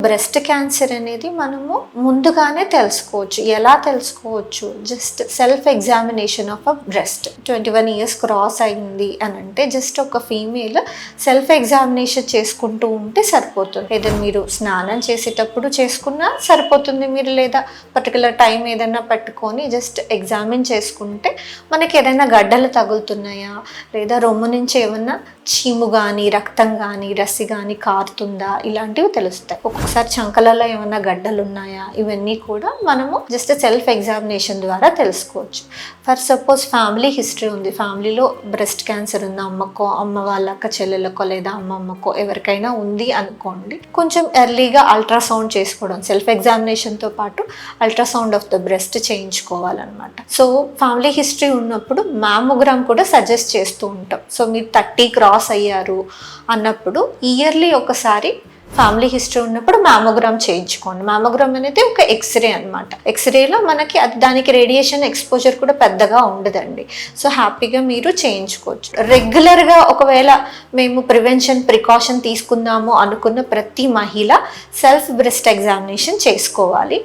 Breast cancer అనేది మనము ముందుగానే తెలుసుకోవచ్చు. ఎలా తెలుసుకోవచ్చు? Just self examination of a breast. 21 years cross అయింది అని అంటే జస్ట్ ఒక ఫీమేల్ సెల్ఫ్ ఎగ్జామినేషన్ చేసుకుంటూ ఉంటే సరిపోతుంది. లేదా మీరు స్నానం చేసేటప్పుడు చేసుకున్నా సరిపోతుంది. మీరు లేదా పర్టికులర్ టైం ఏదైనా పెట్టుకొని జస్ట్ ఎగ్జామిన్ చేసుకుంటే మనకి ఏదైనా గడ్డలు తగులుతున్నాయా, లేదా రొమ్ము నుంచి ఏమన్నా చీము కానీ, రక్తం కానీ, రసి కానీ కారుతుందా, ఇలాంటివి తెలుస్తాయి. ఒకసారి చంకలలో ఏమైనా గడ్డలు ఉన్నాయా, ఇవన్నీ కూడా మనము జస్ట్ సెల్ఫ్ ఎగ్జామినేషన్ ద్వారా తెలుసుకోవచ్చు. ఫర్ సపోజ్ ఫ్యామిలీ హిస్టరీ ఉంది, ఫ్యామిలీలో బ్రెస్ట్ క్యాన్సర్ ఉంది, అమ్మకో, అమ్మ వాళ్ళ అక్క చెల్లెలకో లేదా అమ్మమ్మకో ఎవరికైనా ఉంది అనుకోండి, కొంచెం ఎర్లీగా అల్ట్రాసౌండ్ చేసుకోవడం, సెల్ఫ్ ఎగ్జామినేషన్తో పాటు అల్ట్రాసౌండ్ ఆఫ్ ద బ్రెస్ట్ చేయించుకోవాలన్నమాట. సో ఫ్యామిలీ హిస్టరీ ఉన్నప్పుడు మ్యామోగ్రామ్ కూడా సజెస్ట్ చేస్తూ ఉంటాం. సో మీరు 30 క్రాస్ అయ్యారు అన్నప్పుడు ఇయర్లీ ఒకసారి ఫ్యామిలీ హిస్టరీ ఉన్నప్పుడు మ్యామోగ్రామ్ చేయించుకోండి. మ్యామోగ్రామ్ అనేది ఒక ఎక్స్రే అనమాట. ఎక్స్రేలో మనకి దానికి రేడియేషన్ ఎక్స్పోజర్ కూడా పెద్దగా ఉండదండి. సో హ్యాపీగా మీరు చేయించుకోవచ్చు. రెగ్యులర్గా ఒకవేళ మేము ప్రికాషన్ తీసుకుందాము అనుకున్న ప్రతి మహిళ సెల్ఫ్ బ్రెస్ట్ ఎగ్జామినేషన్ చేసుకోవాలి.